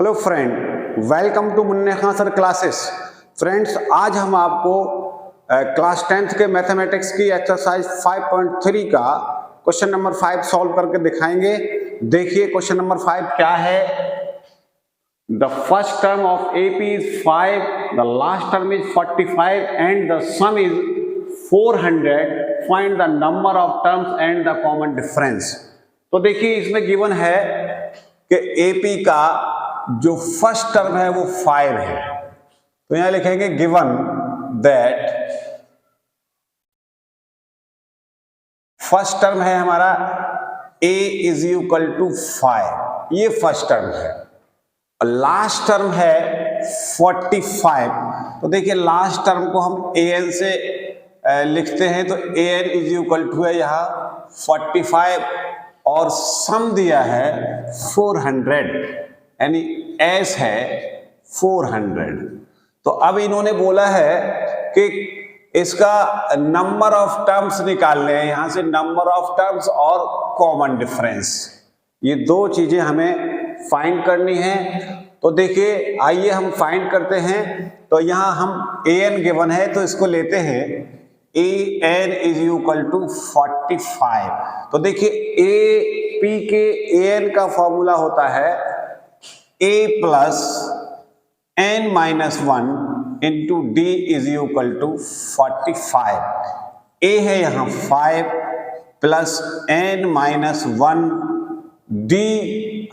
Hello friend, welcome to मुन्ने Khan sir classes. Friends, आज हम आपको क्लास 10th के मैथमेटिक्स की एक्सरसाइज 5.3 का क्वेश्चन नंबर 5 सॉल्व करके दिखाएंगे। देखिए क्वेश्चन नंबर 5 क्या है। The first term of AP is 5, the last term is 45 and the some is 400। Find the number of terms and the common difference. तो देखिए इसमें गिवन है कि AP का जो फर्स्ट टर्म है वो 5 है, तो यहां लिखेंगे गिवन दैट फर्स्ट टर्म है हमारा A इज इक्वल टू 5, ये फर्स्ट टर्म है। लास्ट टर्म है 45। तो देखिए लास्ट टर्म को हम an से लिखते हैं, तो an इज इक्वल टू है यहां 45 और सम दिया है 400, यानी S है 400। तो अब इन्होंने बोला है कि इसका नंबर ऑफ टर्म्स निकालने हैं, यहां से नंबर ऑफ टर्म्स और कॉमन डिफरेंस, ये दो चीजें हमें फाइंड करनी है। तो देखिए आइए हम फाइंड करते हैं। तो यहां हम an गिवन है तो इसको लेते हैं an इज इक्वल टू 45। तो देखिए AP के an का फॉर्मूला होता है a plus n minus 1 into d is equal to 45। a है यहां 5 प्लस n माइनस 1, d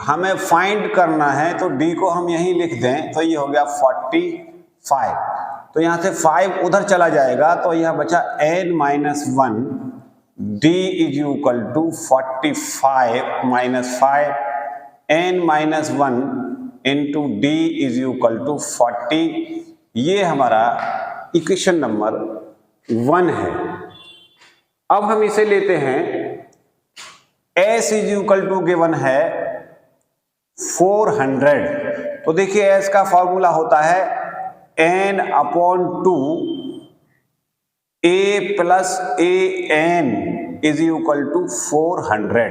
हमें फाइंड करना है तो d को हम यहीं लिख दें, तो ये हो गया 45। तो यहां से 5 उधर चला जाएगा तो यह बचा n minus 1, d is equal to 45 minus 5, n minus 1 into d is equal to 40। ये हमारा इक्वेशन नंबर 1 है। अब हम इसे लेते हैं, S is equal to given है 400। तो देखिए S का फॉर्मूला होता है n upon 2 a plus an is equal to 400।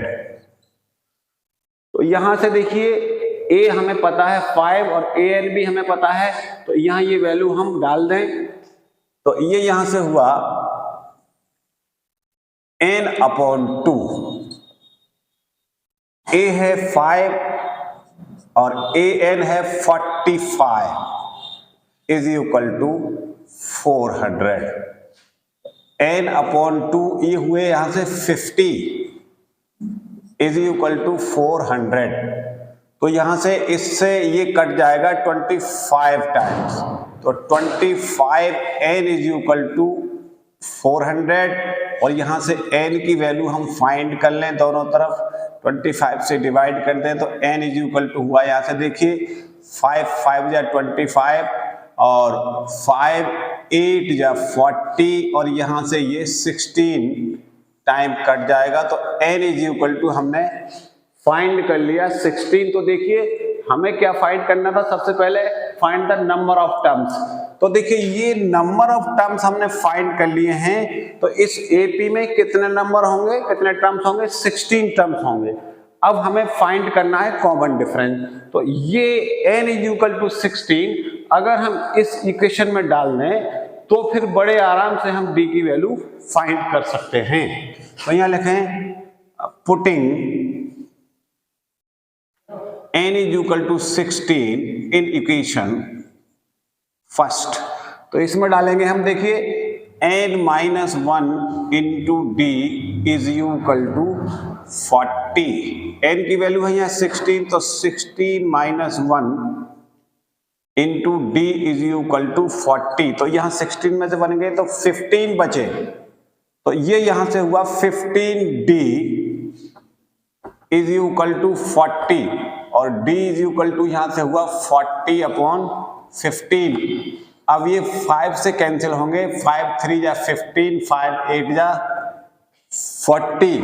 तो यहां से देखिए a हमें पता है 5 और an भी हमें पता है, तो यहां ये वैल्यू हम डाल दें। तो ये यहां से हुआ n अपॉन 2, a है 5 और an है 45 is equal to 400। n upon 2 ये हुए यहां से 50 इज इक्वल टू 400। तो यहां से इससे ये कट जाएगा 25 टाइम्स, तो 25 n इज इक्वल टू 400। और यहां से n की वैल्यू हम फाइंड कर लें, दोनों तरफ 25 से डिवाइड कर दें तो n इज इक्वल टू हुआ, यहां से देखिए 5 5 या 25 और 5 8 या 40 और यहां से ये 16 टाइम कट जाएगा, तो n इज इक्वल टू हमने फाइंड कर लिया 16। तो देखिए हमें क्या फाइंड करना था, सबसे पहले find the number of terms. तो देखिए ये नंबर ऑफ टर्म्स हमने फाइंड कर लिए हैं, तो इस AP में कितने नंबर होंगे, कितने टर्म्स होंगे, 16 टर्म्स होंगे। अब हमें फाइंड करना है कॉमन डिफरेंस। तो ये n इज इक्वल टू 16 अगर हम इस इक्वेशन में डाल दें तो फिर बड़े आराम से हम d की वैल्यू फाइंड कर सकते हैं। तो यहां लिखें putting n is equal to 16 in equation first। तो इसमें डालेंगे हम, देखिए n minus 1 into d is equal to 40। n की वैल्यू है यहाँ 16, तो 16 minus 1 into d is equal to 40। तो यहाँ 16 में से बन गए तो 15 बचे, तो ये यहां से हुआ 15d इज इक्वल टू 40 और d इज इक्वल टू यहां से हुआ 40 अपॉन 15। अब ये 5 से कैंसिल होंगे, 5 3 या 15, 5 8 या 40।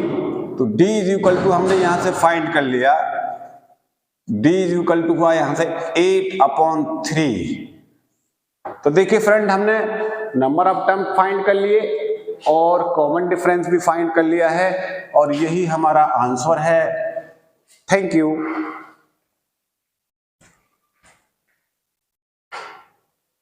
तो d इज इक्वल टू हमने यहां से फाइंड कर लिया, d इज इक्वल टू हुआ यहां से 8 अपॉन 3। तो देखिए फ्रेंड, हमने नंबर ऑफ टर्म फाइंड कर लिए और कॉमन डिफरेंस भी फाइंड कर लिया है और यही हमारा आंसर है। Thank you.